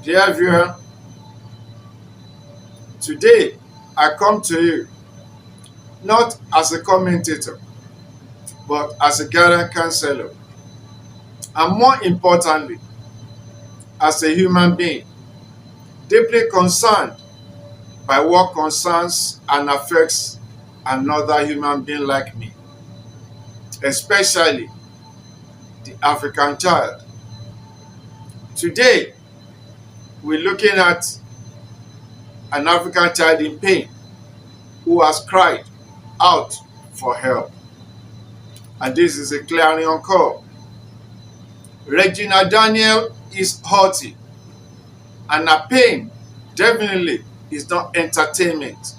Dear viewer, today I come to you not as a commentator, but as a guidance counselor, and more importantly, as a human being, deeply concerned by what concerns and affects another human being like me, especially the African child. Today, we're looking at an African child in pain who has cried out for help. And this is a clarion call. Regina Daniels is hurting, and her pain definitely is not entertainment,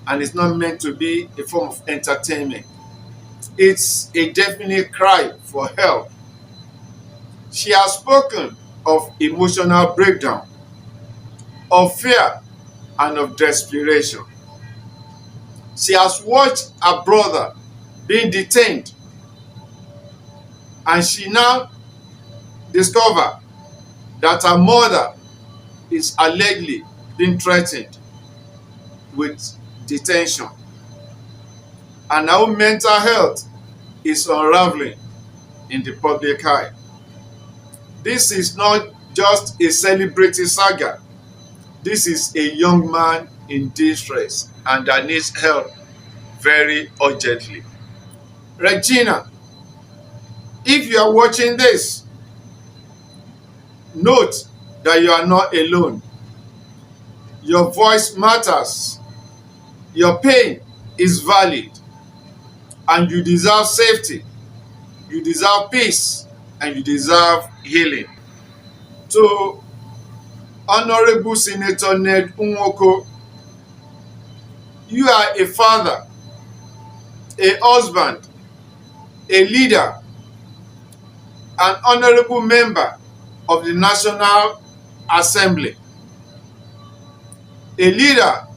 and it's not meant to be a form of entertainment. It's a definite cry for help. She has spoken of emotional breakdown, of fear, and of desperation. She has watched her brother being detained, and she now discovered that her mother is allegedly being threatened with detention, and her own mental health is unraveling in the public eye. This is not just a celebrity saga. This is a young man in distress and that needs help very urgently. Regina, if you are watching this, note that you are not alone. Your voice matters. Your pain is valid. And you deserve safety. You deserve peace. And you deserve healing. To Honorable Senator Ned, you are a father, a husband, a leader, an honorable member of the National Assembly, a leader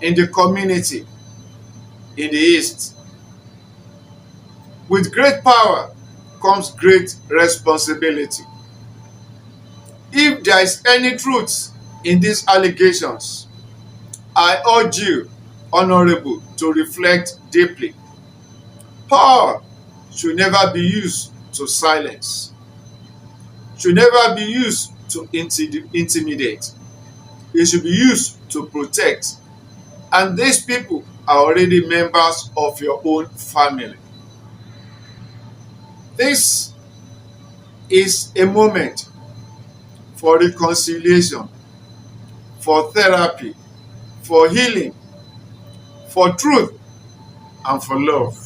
in the community in the East. With great power comes great responsibility. If there is any truth in these allegations, I urge you, Honorable, to reflect deeply. Power should never be used to silence, should never be used to intimidate. It should be used to protect. And these people are already members of your own family. This is a moment for reconciliation, for therapy, for healing, for truth, and for love.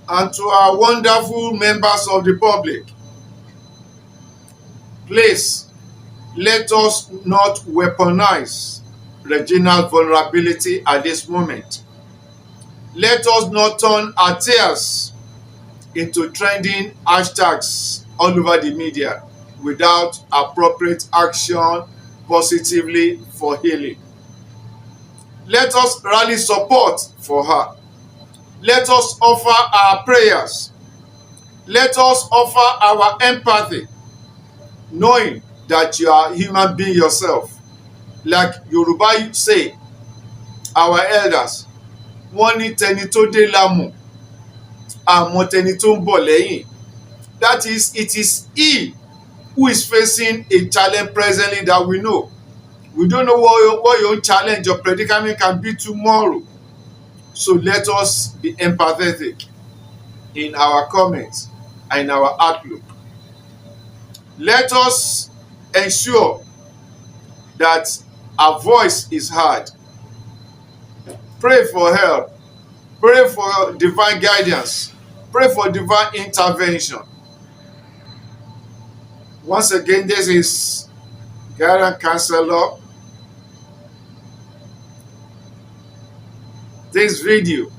And to our wonderful members of the public, please let us not weaponize Regina's vulnerability at this moment. Let us not turn our tears into trending hashtags all over the media without appropriate action positively for healing. Let us rally support for her. Let us offer our prayers. Let us offer our empathy, knowing that you are a human being yourself. Like Yoruba say, our elders, wọ́n ní tẹni tó dé lámọ̀, àmọ́ tẹni tó ń bọ̀ lẹ́yìn. That is, it is he who is facing a challenge presently that we know. We don't know what your own challenge or predicament can be tomorrow. So let us be empathetic in our comments and in our outlook. Let us ensure that our voice is heard. Pray for help. Pray for divine guidance. Pray for divine intervention. Once again, this is guidance counselor. This video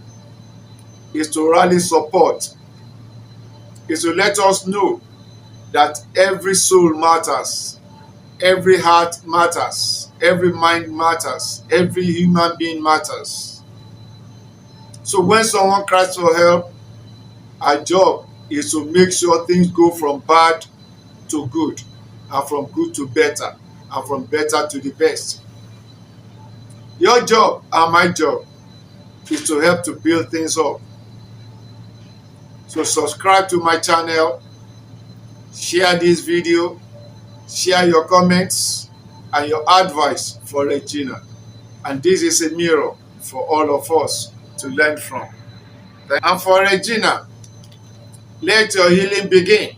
is to rally support, is to let us know that every soul matters, every heart matters, every mind matters, every human being matters. So when someone cries for help, our job is to make sure things go from bad to good and from good to better and from better to the best. Your job and my job is to help to build things up. So subscribe to my channel, share this video, share your comments and your advice for Regina. And this is a mirror for all of us to learn from. And for Regina, let your healing begin.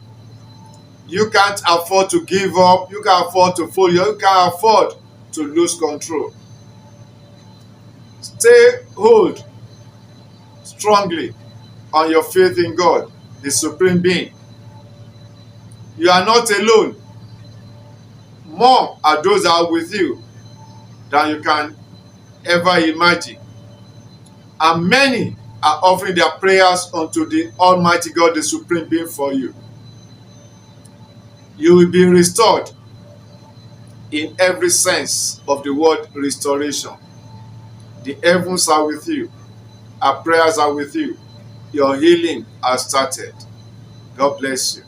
You can't afford to give up. You can't afford to fail. You can't afford to lose control. Stay hold strongly on your faith in God, the Supreme Being. You are not alone. More are those that are with you than you can ever imagine. And many are offering their prayers unto the Almighty God, the Supreme Being, for you. You will be restored in every sense of the word restoration. The heavens are with you. Our prayers are with you. Your healing has started. God bless you.